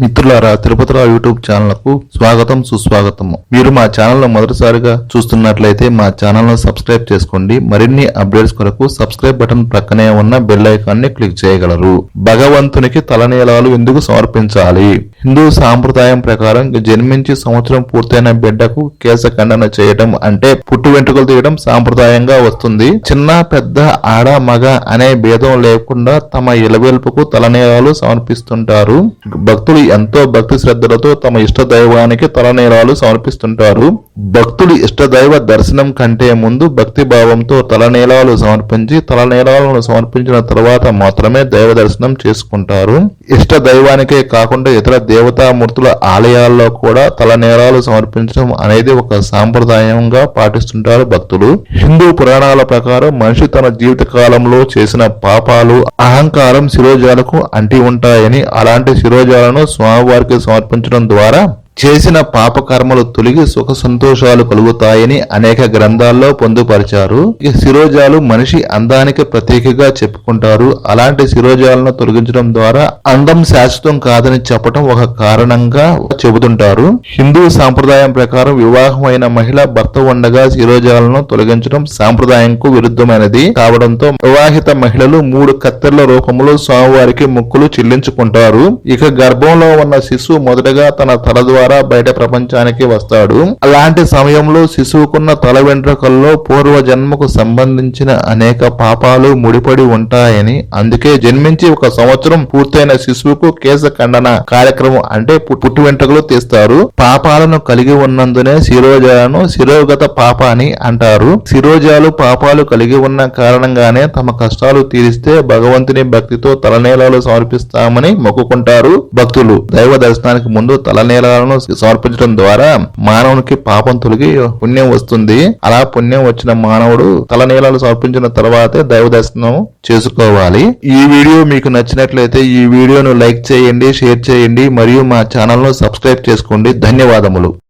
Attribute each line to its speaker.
Speaker 1: మిత్రులారా, Tirupathirao YouTube channel కు స్వాగతం సుస్వాగతం. మీరు మా ఛానల్ ను మొదటిసారిగా చూస్తున్నట్లయితే మా ఛానల్ ను సబ్స్క్రైబ్ చేసుకోండి. మరిన్ని అప్డేట్స్ కొరకు సబ్స్క్రైబ్ బటన్ ప్రక్కనే ఉన్న బెల్ ఐకాన్ ని క్లిక్ చేయగలరు. భగవంతునికి తలనీలాలు ఎందుకు సమర్పించాలి? హిందూ సాంప్రదాయం ప్రకారం జన్మించి సంవత్సరం పూర్తయిన బిడ్డకు కేశఖండన చేయడం అంటే పుట్టు వెంట్రుకలు తీయడం సాంప్రదాయంగా వస్తుంది. చిన్న పెద్ద ఆడ మగ అనే భేదం లేకుండా తమ ఇలవేల్పుకు తలనీలాలు సమర్పిస్తుంటారు. భక్తులు ఎంతో భక్తి శ్రద్ధలతో తమ ఇష్ట దైవానికి తలనీలాలు సమర్పిస్తుంటారు. భక్తులు ఇష్టదైవ దర్శనం కంటే ముందు భక్తి భావంతో తలనీలాలు సమర్పించి తలనీలాలను సమర్పించిన తర్వాత మాత్రమే దైవ దర్శనం చేసుకుంటారు. ఇష్ట దైవానికే కాకుండా ఇతర దేవతామూర్తుల ఆలయాల్లో కూడా తలనీలాలు సమర్పించడం అనేది ఒక సాంప్రదాయంగా పాటిస్తుంటారు భక్తులు. హిందూ పురాణాల ప్రకారం మనిషి తన జీవిత కాలంలో చేసిన పాపాలు అహంకారం శిరోజాలకు అంటి ఉంటాయని, అలాంటి శిరోజాలను స్వామివారికి సమర్పించడం ద్వారా చేసిన పాపకర్మలు తొలగి సుఖ సంతోషాలు కలుగుతాయని అనేక గ్రంథాల్లో పొందుపరిచారు. ఈ శిరోజాలు మనిషి అందానికి ప్రతీకగా చెప్పుకుంటారు. అలాంటి శిరోజాలను తొలగించడం ద్వారా అందం శాశ్వతం కాదని చెప్పడం ఒక కారణంగా చెబుతుంటారు. హిందూ సాంప్రదాయం ప్రకారం వివాహమైన మహిళ భర్త ఉండగా శిరోజాలను తొలగించడం సాంప్రదాయంకు విరుద్ధమైనది కావడంతో వివాహిత మహిళలు 3 కత్తెర్ల రూపంలో స్వామివారికి మొక్కులు చెల్లించుకుంటారు. ఇక గర్భంలో ఉన్న శిశువు మొదటగా తన తల ద్వారా బయట ప్రపంచానికి వస్తాడు. అలాంటి సమయంలో శిశువుకున్న తల వెంట్రుకల్లో పూర్వ జన్మకు సంబంధించిన అనేక పాపాలు ముడిపడి ఉంటాయని, అందుకే జన్మించి 1 సంవత్సరం పూర్తయిన శిశువుకు కేశఖండన కార్యక్రమం అంటే పుట్టు వెంట్రుకలు తీస్తారు. పాపాలను కలిగి ఉన్నందునే శిరోజాలను శిరోగత పాప అని అంటారు. శిరోజాలు పాపాలు కలిగి ఉన్న కారణంగానే తమ కష్టాలు తీరిస్తే భగవంతుని భక్తితో తలనీలాలు సమర్పిస్తామని మొక్కుకుంటారు భక్తులు. దైవ దర్శనానికి ముందు తలనీలాలను సమర్పించడం ద్వారా మానవునికి పాపం తొలగి పుణ్యం వస్తుంది. అలా పుణ్యం వచ్చిన మానవుడు తలనీలాలు సమర్పించిన తర్వాతే దైవ దర్శనం చేసుకోవాలి. ఈ వీడియో మీకు నచ్చినట్లయితే ఈ వీడియోను లైక్ చేయండి, షేర్ చేయండి మరియు మా ఛానల్ ను సబ్స్క్రైబ్ చేసుకోండి. ధన్యవాదములు.